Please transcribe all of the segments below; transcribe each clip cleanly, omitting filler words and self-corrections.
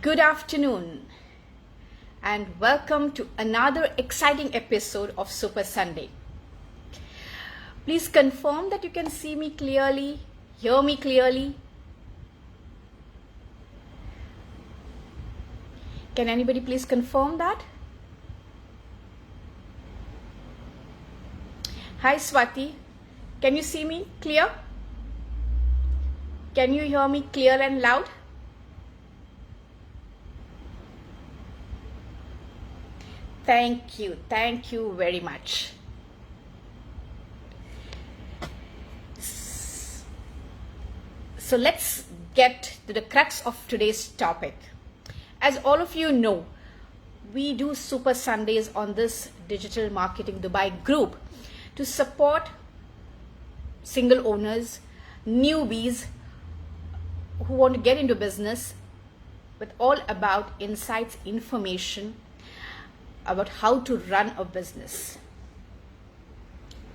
Good afternoon and welcome to another exciting episode of Super Sunday. Please confirm that you can see me clearly, hear me clearly. Can anybody please confirm that? Hi Swati, can you see me clear? Can you hear me clear and loud? Thank you very much. So let's get to the crux of today's topic. As all of you know, we do Super Sundays on this Digital Marketing Dubai group to support single owners, newbies who want to get into business with all about insights, information about how to run a business.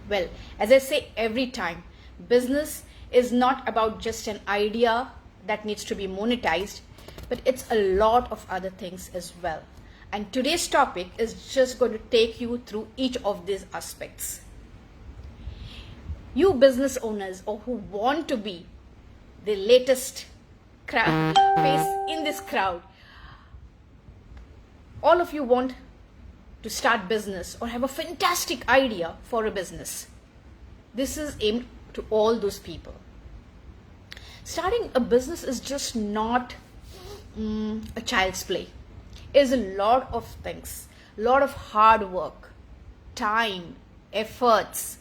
Well, as I say every time, business is not about just an idea that needs to be monetized, but it's a lot of other things as well. And today's topic is just going to take you through each of these aspects. You business owners or who want to be the latest face in this crowd, all of you want to start business or have a fantastic idea for a business. This is aimed to all those people. Starting a business is just not a child's play. It's a lot of things, a lot of hard work, time, efforts,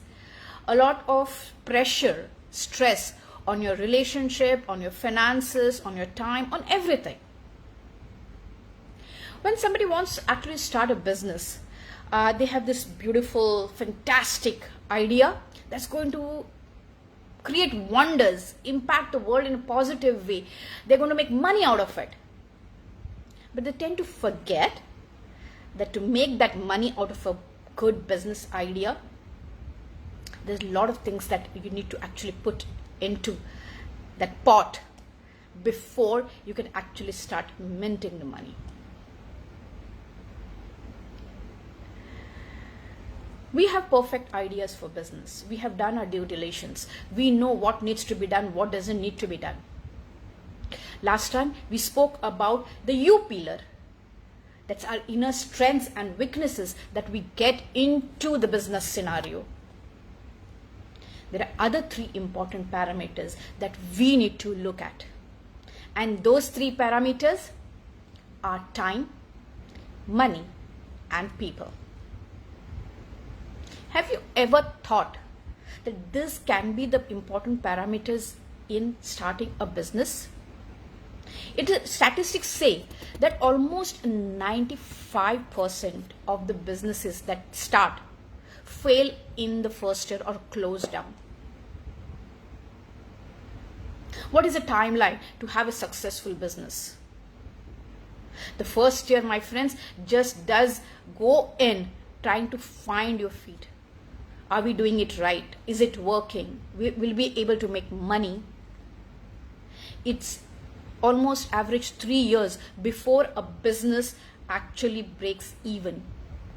a lot of pressure, stress on your relationship, on your finances, on your time, on everything. When somebody wants to actually start a business, they have this beautiful, fantastic idea that's going to create wonders, impact the world in a positive way. They're going to make money out of it. But they tend to forget that to make that money out of a good business idea, there's a lot of things that you need to actually put into that pot before you can actually start minting the money. We have perfect ideas for business. We have done our due diligence. We know what needs to be done, what doesn't need to be done. Last time we spoke about the U pillar. That's our inner strengths and weaknesses that we get into the business scenario. There are other three important parameters that we need to look at. And those three parameters are time, money, and people. Have you ever thought that this can be the important parameters in starting a business? Statistics say that almost 95% of the businesses that start fail in the first year or close down. What is the timeline to have a successful business? The first year, my friends, just does go in trying to find your feet. Are we doing it right? Is it working? Will we be able to make money? It's almost average 3 years before a business actually breaks even,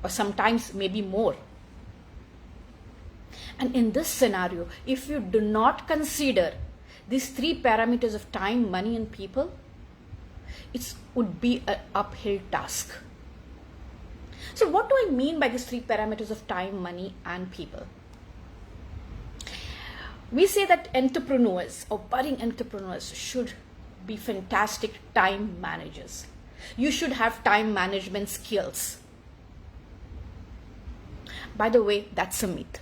or sometimes maybe more. And in this scenario, if you do not consider these three parameters of time, money, and people, it would be an uphill task. So what do I mean by these three parameters of time, money, and people? We say that entrepreneurs or budding entrepreneurs should be fantastic time managers. You should have time management skills. By the way, that's a myth.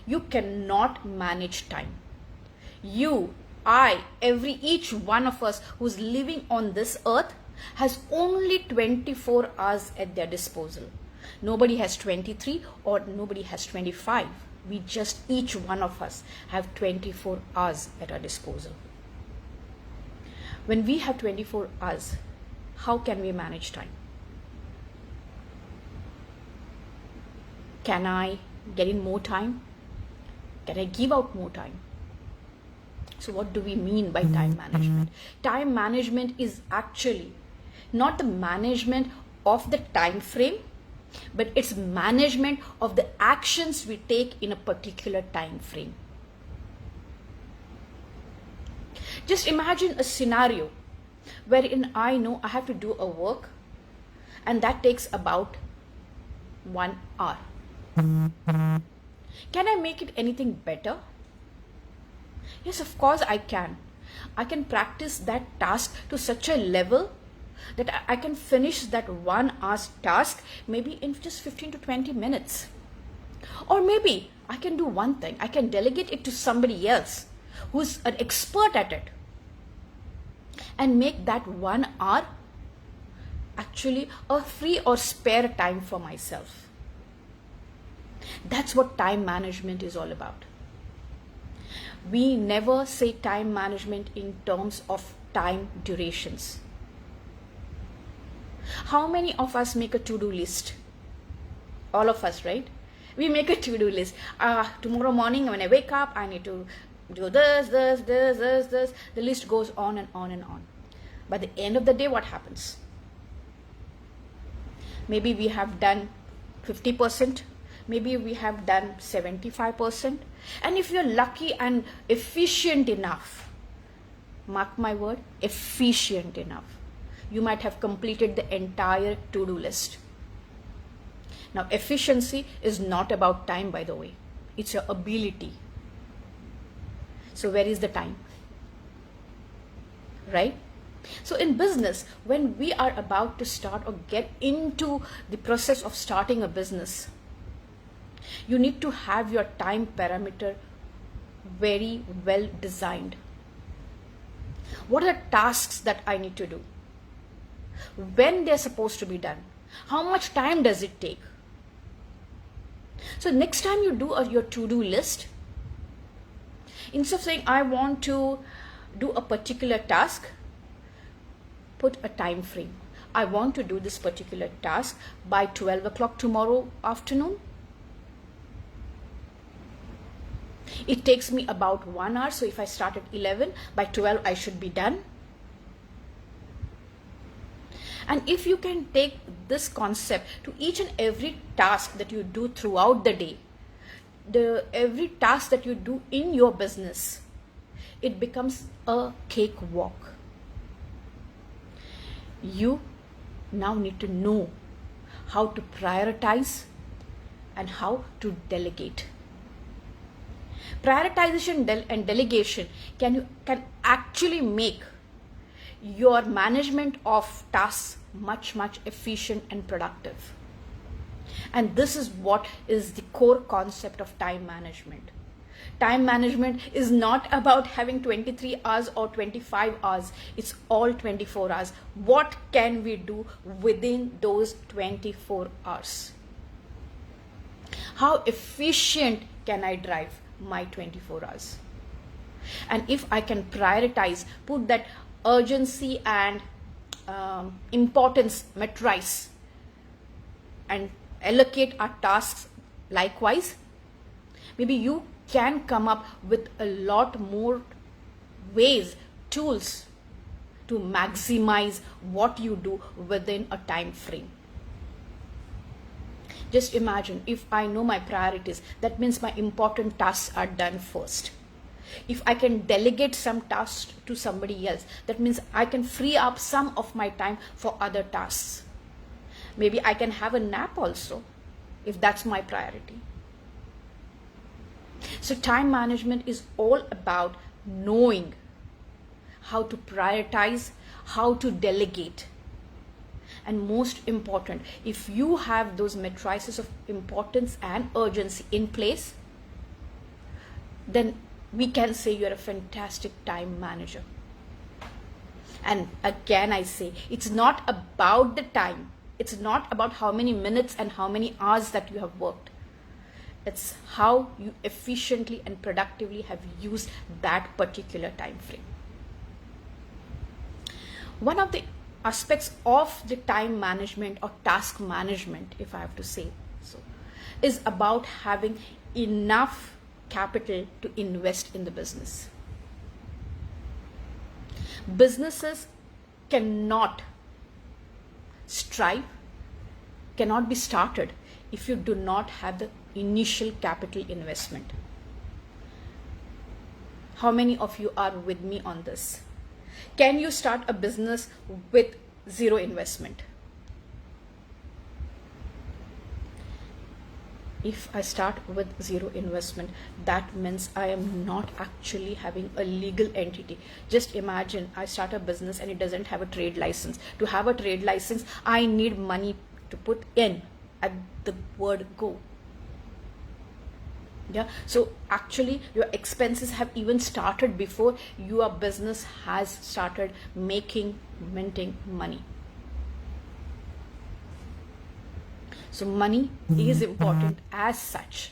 You cannot manage time. You, I, each one of us who's living on this earth has only 24 hours at their disposal. Nobody has 23 or nobody has 25. We just, each one of us have 24 hours at our disposal. When we have 24 hours, how can we manage time? Can I get in more time? Can I give out more time? So what do we mean by time management? Time management is actually not the management of the time frame, but it's management of the actions we take in a particular time frame. Just imagine a scenario wherein I know I have to do a work and that takes about 1 hour. Can I make it anything better? Yes, of course I can. I can practice that task to such a level that I can finish that 1 hour's task maybe in just 15 to 20 minutes. Or maybe I can do one thing. I can delegate it to somebody else who's an expert at it and make that 1 hour actually a free or spare time for myself. That's what time management is all about. We never say time management in terms of time durations. How many of us make a to-do list? All of us, right? We make a to-do list. Tomorrow morning when I wake up, I need to do this. The list goes on and on and on. By the end of the day, what happens? Maybe we have done 50%. Maybe we have done 75%. And if you're lucky and efficient enough, mark my word, efficient enough, you might have completed the entire to-do list. Now, efficiency is not about time, by the way. It's your ability. So where is the time? Right? So in business, when we are about to start or get into the process of starting a business, you need to have your time parameter very well designed. What are the tasks that I need to do? When they're supposed to be done? How much time does it take? So next time you do your to-do list, instead of saying I want to do a particular task, put a time frame. I want to do this particular task by 12 o'clock tomorrow afternoon. It takes me about 1 hour. So if I start at 11, by 12 I should be done. And if you can take this concept to each and every task that you do throughout the day, every task that you do in your business, it becomes a cakewalk. You now need to know how to prioritize and how to delegate. Prioritization and delegation can actually make your management of tasks much efficient and productive. And this is what is the core concept of time management. Time management is not about having 23 hours or 25 hours. It's all 24 hours. What can we do within those 24 hours? How efficient can I drive my 24 hours? And if I can prioritize, put that urgency and importance matrice and allocate our tasks likewise, maybe you can come up with a lot more ways, tools to maximize what you do within a time frame. Just imagine, if I know my priorities, that means my important tasks are done first. If I can delegate some tasks to somebody else, that means I can free up some of my time for other tasks. Maybe I can have a nap also, if that's my priority. So time management is all about knowing how to prioritize, how to delegate. And most important, if you have those matrices of importance and urgency in place, then we can say you're a fantastic time manager. And again, I say, it's not about the time. It's not about how many minutes and how many hours that you have worked. It's how you efficiently and productively have used that particular time frame. One of the aspects of the time management or task management, if I have to say so, is about having enough capital to invest in the business. Businesses cannot strive cannot be started if you do not have the initial capital investment. How many of you are with me on this? Can you start a business with zero investment? If I start with zero investment, that means I am not actually having a legal entity. Just imagine I start a business and it doesn't have a trade license. To have a trade license, I need money to put in at the word go. Yeah, so actually your expenses have even started before your business has started minting money. So money is important as such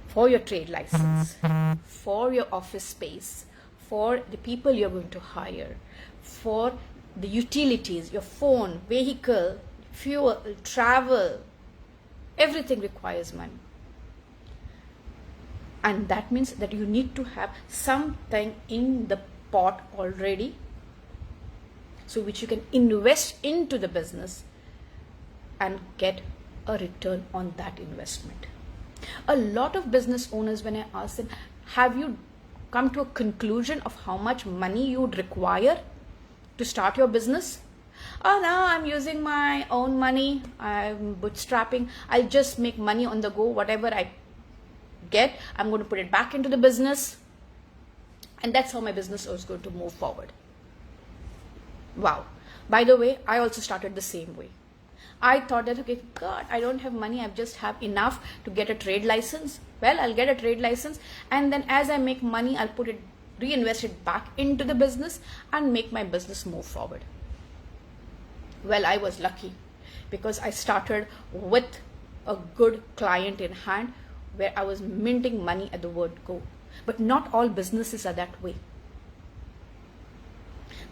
for your trade license, for your office space, for the people you're going to hire, for the utilities, your phone, vehicle, fuel, travel, everything requires money. And that means that you need to have something in the pot already, so which you can invest into the business and get a return on that investment. A lot of business owners, when I ask them, have you come to a conclusion of how much money you would require to start your business? Oh, now I'm using my own money, I'm bootstrapping, I'll just make money on the go. Whatever I get, I'm going to put it back into the business, and that's how my business is going to move forward. Wow. By the way, I also started the same way. I thought that, okay, God, I don't have money, I just have enough to get a trade license. Well, I'll get a trade license, and then as I make money, I'll reinvest it back into the business and make my business move forward. Well, I was lucky because I started with a good client in hand where I was minting money at the word go. But not all businesses are that way.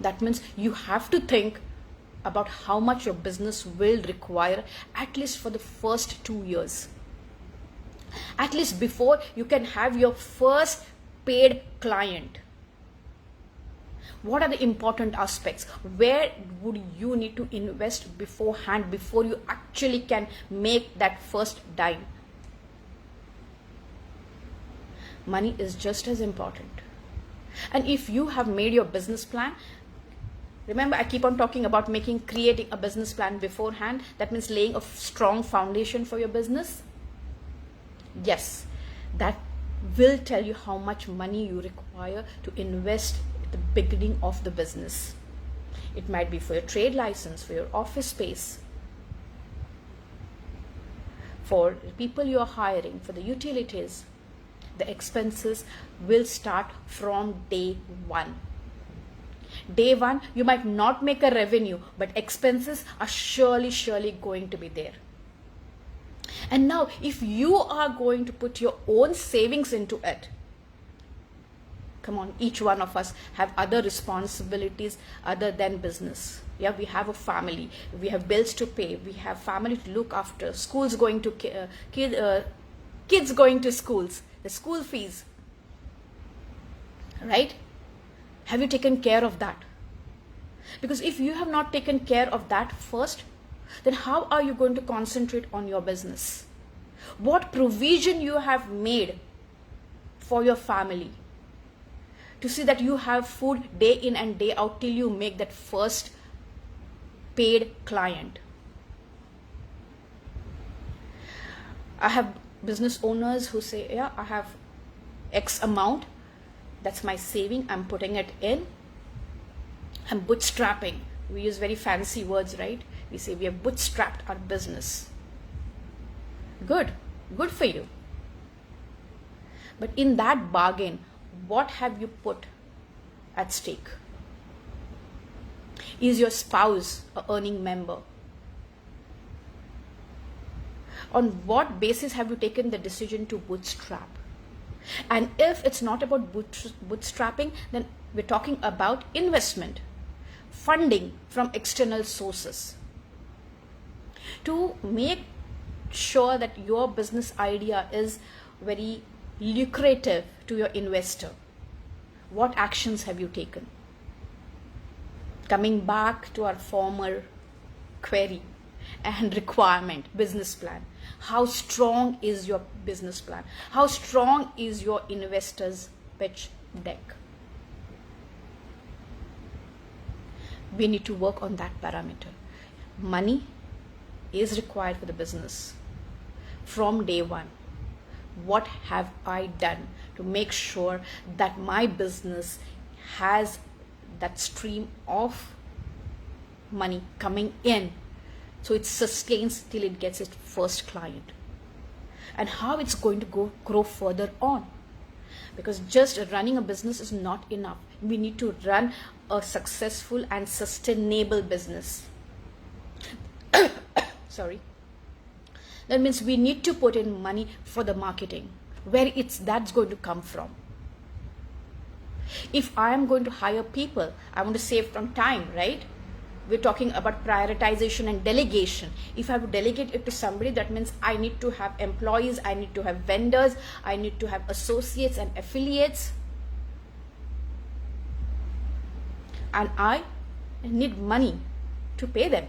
That means you have to think about how much your business will require, at least for the first 2 years. At least before you can have your first paid client. What are the important aspects? Where would you need to invest beforehand before you actually can make that first dime? Money is just as important. And if you have made your business plan, remember I keep on talking about creating a business plan beforehand. That means laying a strong foundation for your business. Yes, that will tell you how much money you require to invest at the beginning of the business. It might be for your trade license, for your office space, for the people you are hiring, for the utilities. The expenses will start from day one. Day one, you might not make a revenue, but expenses are surely going to be there. And now, if you are going to put your own savings into it, come on, each one of us have other responsibilities other than business. Yeah, we have a family, we have bills to pay, we have family to look after, schools going to kids going to schools, the school fees, right? Have you taken care of that? Because if you have not taken care of that first, then how are you going to concentrate on your business? What provision you have made for your family to see that you have food day in and day out till you make that first paid client? I have business owners who say, yeah, I have X amount, that's my saving, I'm putting it in, I'm bootstrapping. We use very fancy words, right? We say we have bootstrapped our business. Good for you. But in that bargain, what have you put at stake? Is your spouse an earning member? On what basis have you taken the decision to bootstrap? And if it's not about bootstrapping, then we're talking about investment, funding from external sources. To make sure that your business idea is very lucrative to your investor, what actions have you taken? Coming back to our former query and requirement, business plan. How strong is your business plan? How strong is your investor's pitch deck? We need to work on that parameter. Money is required for the business from day one. What have I done to make sure that my business has that stream of money coming in, so it sustains till it gets its first client, and how it's going to grow further on? Because just running a business is not enough. We need to run a successful and sustainable business. Sorry. That means we need to put in money for the marketing. Where that's going to come from? If I am going to hire people, I want to save from time, right? We're talking about prioritization and delegation. If I have to delegate it to somebody, that means I need to have employees, I need to have vendors, I need to have associates and affiliates. And I need money to pay them.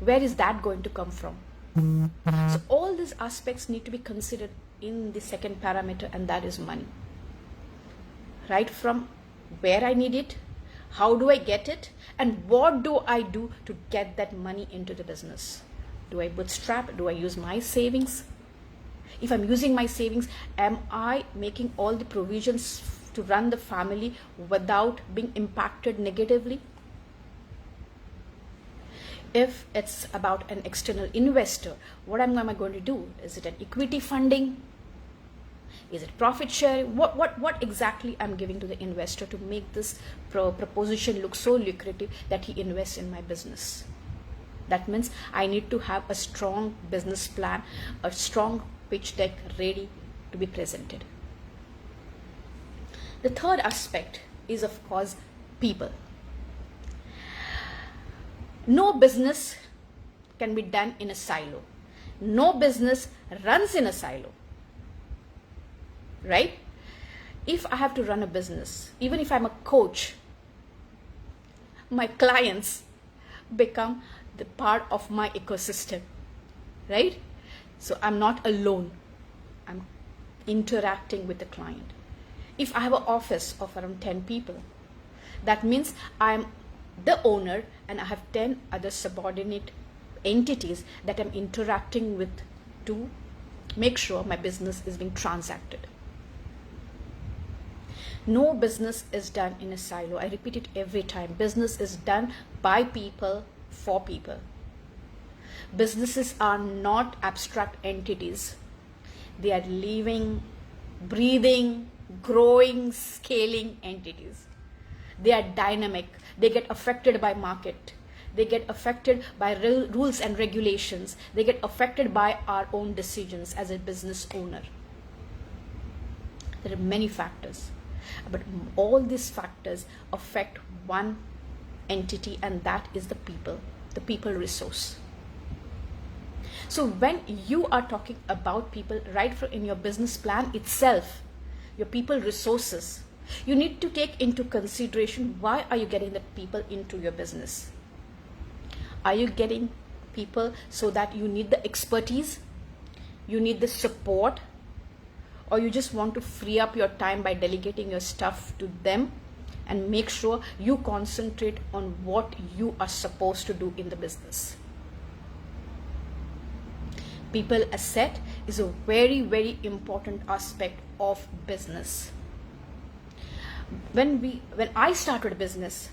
Where is that going to come from? So all these aspects need to be considered in the second parameter, and that is money. Right from where I need it, how do I get it, and what do I do to get that money into the business? Do I bootstrap? Do I use my savings? If I'm using my savings, am I making all the provisions to run the family without being impacted negatively? If it's about an external investor, what am I going to do? Is it an equity funding? Is it profit sharing? What exactly I'm giving to the investor to make this proposition look so lucrative that he invests in my business? That means I need to have a strong business plan, a strong pitch deck ready to be presented. The third aspect is, of course, people. No business can be done in a silo. No business runs in a silo. Right? If I have to run a business, even if I'm a coach, my clients become the part of my ecosystem. Right? So I'm not alone. I'm interacting with the client. If I have an office of around 10 people, that means I'm the owner and I have 10 other subordinate entities that I'm interacting with to make sure my business is being transacted. No business is done in a silo. I repeat it every time. Business is done by people, for people. Businesses are not abstract entities. They are living, breathing, growing, scaling entities. They are dynamic. They get affected by market. They get affected by rules and regulations. They get affected by our own decisions as a business owner. There are many factors, but all these factors affect one entity, and that is the people resource. So when you are talking about people, right in your business plan itself, your people resources, you need to take into consideration, why are you getting the people into your business? Are you getting people so that you need the expertise, you need the support, or you just want to free up your time by delegating your stuff to them and make sure you concentrate on what you are supposed to do in the business? People asset is a very, very important aspect of business. When I started business,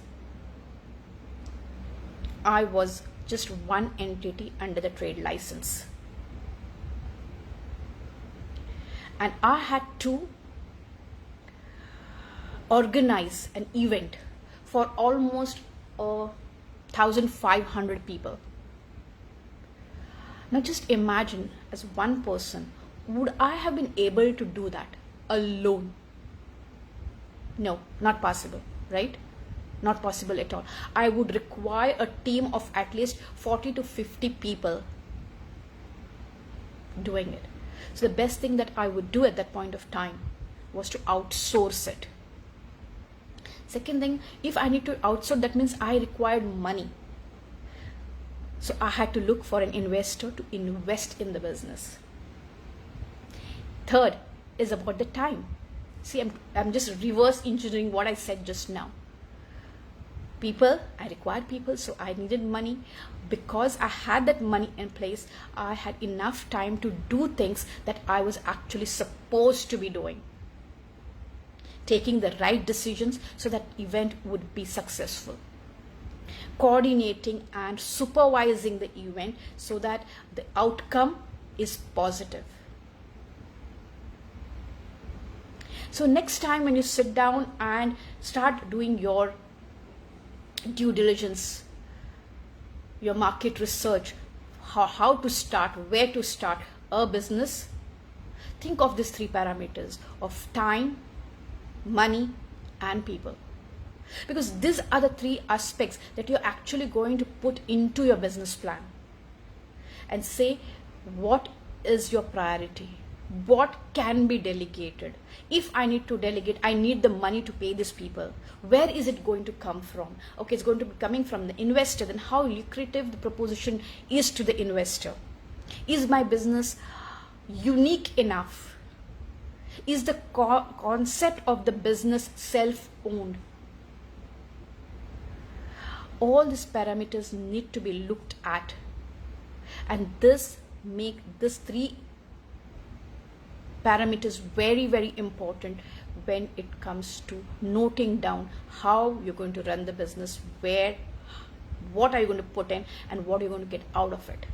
I was just one entity under the trade license. And I had to organize an event for almost 1,500 people. Now just imagine, as one person, would I have been able to do that alone? No, not possible, right? Not possible at all. I would require a team of at least 40 to 50 people doing it. So the best thing that I would do at that point of time was to outsource it. Second thing, if I need to outsource, that means I required money. So I had to look for an investor to invest in the business. Third is about the time. See, I'm just reverse engineering what I said just now. People, I required people, so I needed money. Because I had that money in place, I had enough time to do things that I was actually supposed to be doing. Taking the right decisions so that event would be successful. Coordinating and supervising the event so that the outcome is positive. So next time when you sit down and start doing your due diligence, your market research, how to start, where to start a business, think of these three parameters of time, money, and people. Because these are the three aspects that you're actually going to put into your business plan. And say, what is your priority? What can be delegated? If I need to delegate, I need the money to pay these people. Where is it going to come from? Okay, it's going to be coming from the investor. Then how lucrative the proposition is to the investor. Is my business unique enough? Is the concept of the business self-owned? All these parameters need to be looked at. And this make these three parameters very, very important when it comes to noting down how you're going to run the business, what are you going to put in, and what you're going to get out of it.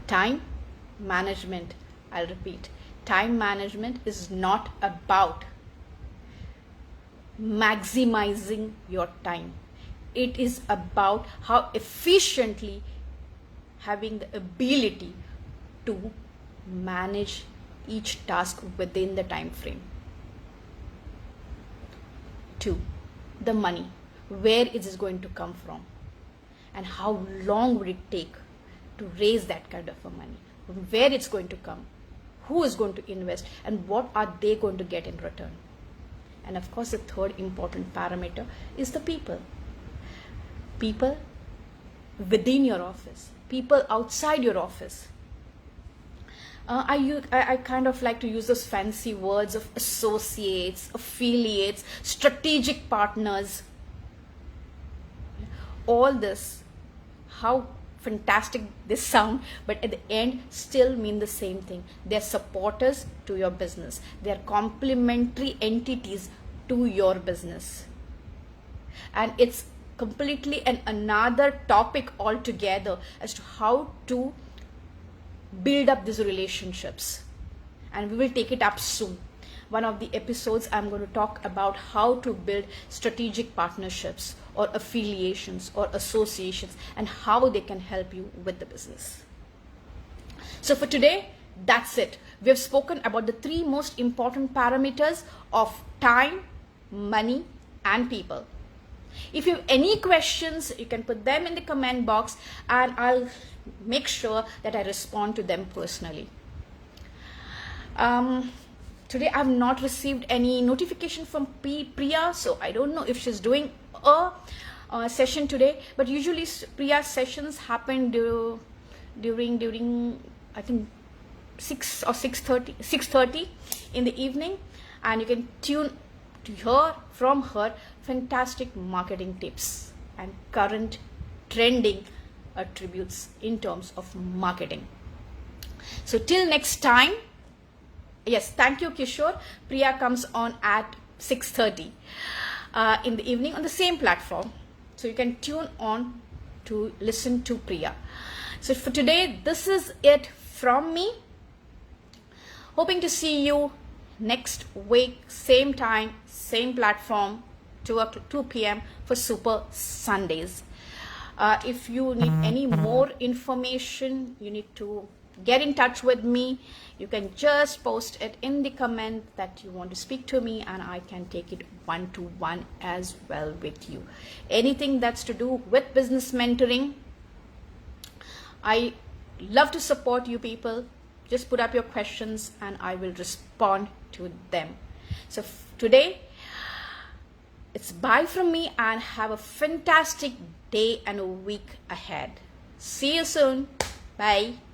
Time management, I'll repeat, time management is not about maximizing your time. It is about how efficiently having the ability to manage each task within the time frame. 2, the money. Where is it going to come from? And how long would it take to raise that kind of a money? Where it's going to come? Who is going to invest? And what are they going to get in return? And of course, the third important parameter is the people. People within your office, people outside your office. I kind of like to use those fancy words of associates, affiliates, strategic partners. All this, how fantastic this sound, but at the end still mean the same thing. They're supporters to your business. They're complementary entities to your business. And it's completely another topic altogether as to how to build up these relationships. And we will take it up soon. One of the episodes I'm going to talk about how to build strategic partnerships or affiliations or associations and how they can help you with the business. So for today, that's it. We have spoken about the 3 most important parameters of time, money, and people. If you have any questions, you can put them in the comment box and I'll make sure that I respond to them personally. Today I've not received any notification from Priya, so I don't know if she's doing a session today, but usually Priya's sessions happen during I think 6 or 6:30 in the evening, and you can tune to hear from her fantastic marketing tips and current trending attributes in terms of marketing. So till next time, yes, thank you Kishore. Priya comes on at 6:30 in the evening on the same platform, so you can tune on to listen to Priya. So for today, this is it from me. Hoping to see you next week, same time, same platform, 2 p.m. for Super Sundays. If you need any more information, you need to get in touch with me. You can just post it in the comment that you want to speak to me, and I can take it one-to-one as well with you. Anything that's to do with business mentoring, I love to support you people. Just put up your questions and I will respond to them. So today, it's bye from me and have a fantastic day and a week ahead. See you soon. Bye.